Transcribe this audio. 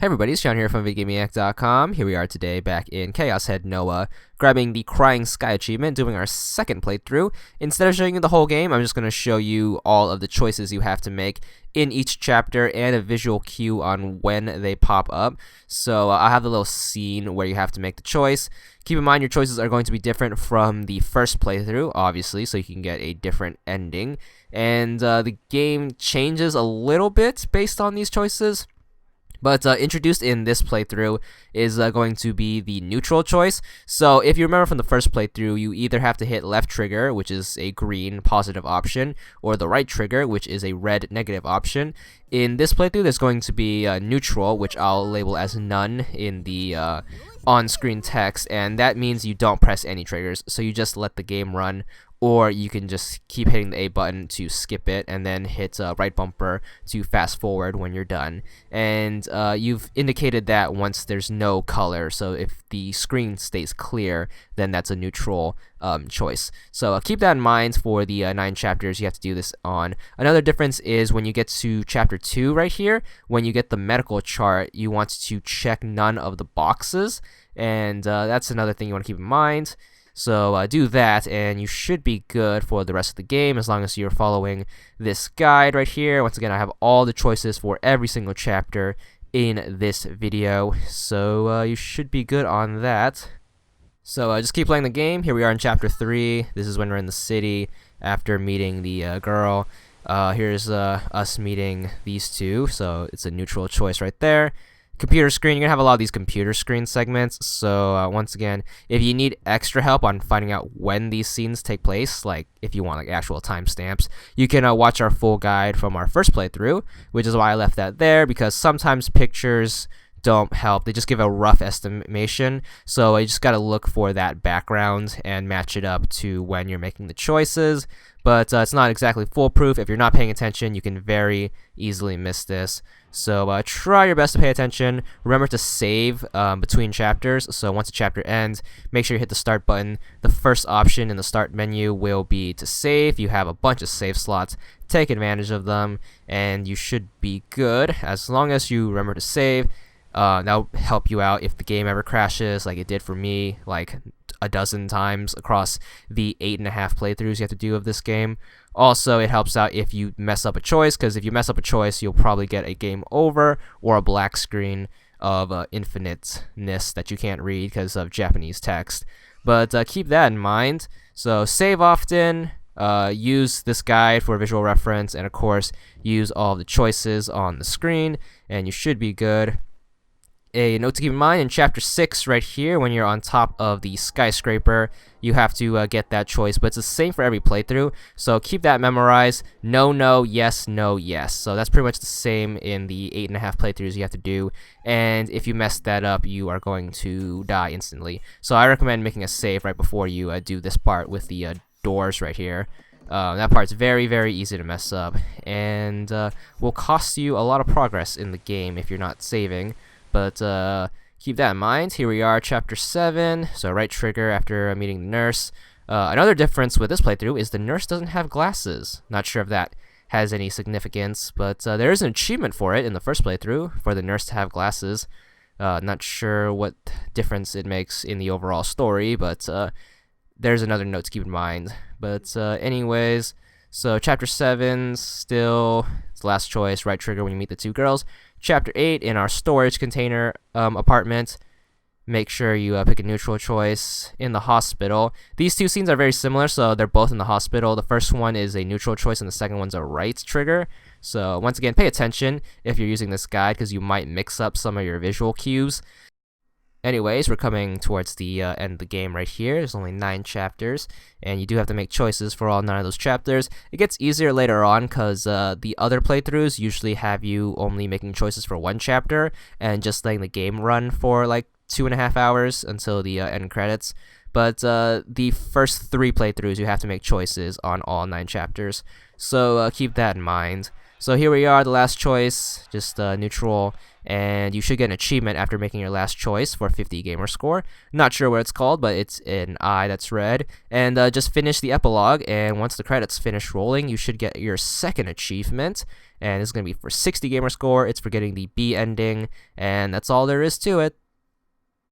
Hey everybody, it's Sean here from VidGamiac.com. Here we are today back in Chaos Head Noah, grabbing the Crying Sky achievement, doing our second playthrough. Instead of showing you the whole game, I'm just going to show you all of the choices you have to make in each chapter and a visual cue on when they pop up. So I'll have the little scene where you have to make the choice. Keep in mind your choices are going to be different from the first playthrough, obviously, so you can get a different ending. And the game changes a little bit based on these choices. But introduced in this playthrough is going to be the neutral choice. So if you remember from the first playthrough, you either have to hit left trigger, which is a green positive option, or the right trigger, which is a red negative option. In this playthrough, there's going to be neutral, which I'll label as none in the on-screen text, and that means you don't press any triggers, so you just let the game run. Or you can just keep hitting the A button to skip it and then hit right bumper to fast forward when you're done. And you've indicated that once there's no color, so if the screen stays clear, then that's a neutral choice. So keep that in mind for the 9 chapters you have to do this on. Another difference is when you get to chapter 2 right here, when you get the medical chart, you want to check none of the boxes, and that's another thing you want to keep in mind. So do that, and you should be good for the rest of the game as long as you're following this guide right here. Once again, I have all the choices for every single chapter in this video, so you should be good on that. So just keep playing the game. Here we are in chapter 3. This is when we're in the city after meeting the girl. Here's us meeting these two, so it's a neutral choice right there. Computer screen, you're going to have a lot of these computer screen segments, so once again, if you need extra help on finding out when these scenes take place, like if you want like actual timestamps, you can watch our full guide from our first playthrough, which is why I left that there, because sometimes pictures don't help. They just give a rough estimation, so you just got to look for that background and match it up to when you're making the choices. But it's not exactly foolproof. If you're not paying attention, you can very easily miss this. So try your best to pay attention. Remember to save between chapters. So once a chapter ends, make sure you hit the start button. The first option in the start menu will be to save. You have a bunch of save slots. Take advantage of them, and you should be good as long as you remember to save. That'll help you out if the game ever crashes, like it did for me, like a dozen times across the 8.5 playthroughs you have to do of this game. Also, it helps out if you mess up a choice, because if you mess up a choice, you'll probably get a game over or a black screen of infiniteness that you can't read because of Japanese text. But keep that in mind. So save often, use this guide for visual reference, and of course, use all the choices on the screen, and you should be good. A note to keep in mind, in chapter 6 right here, when you're on top of the skyscraper, you have to get that choice, but it's the same for every playthrough, so keep that memorized. No, no, yes, no, yes. So that's pretty much the same in the 8.5 playthroughs you have to do, and if you mess that up, you are going to die instantly. So I recommend making a save right before you do this part with the doors right here. That part's very, very easy to mess up, and will cost you a lot of progress in the game if you're not saving. But keep that in mind. Here we are, chapter 7. So right trigger after meeting the nurse. Another difference with this playthrough is the nurse doesn't have glasses. Not sure if that has any significance, but there is an achievement for it in the first playthrough for the nurse to have glasses. Not sure what difference it makes in the overall story, but there's another note to keep in mind. But anyways, so chapter 7 still it's the last choice, right trigger when you meet the two girls. Chapter 8 in our storage container apartment. Make sure you pick a neutral choice. In the hospital, these two scenes are very similar, so they're both in the hospital. The first one is a neutral choice and the second one's a right trigger. So once again, pay attention if you're using this guide, because you might mix up some of your visual cues. Anyways, we're coming towards the end of the game right here. There's only 9 chapters, and you do have to make choices for all 9 of those chapters. It gets easier later on, because the other playthroughs usually have you only making choices for 1 chapter, and just letting the game run for like 2.5 hours until the end credits. But the first 3 playthroughs, you have to make choices on all 9 chapters. So keep that in mind. So here we are, the last choice, just neutral, and you should get an achievement after making your last choice for 50 gamer score. Not sure what it's called, but it's an eye that's red. And just finish the epilogue, and once the credits finish rolling, you should get your second achievement. And it's going to be for 60 gamer score. It's for getting the B ending, and that's all there is to it.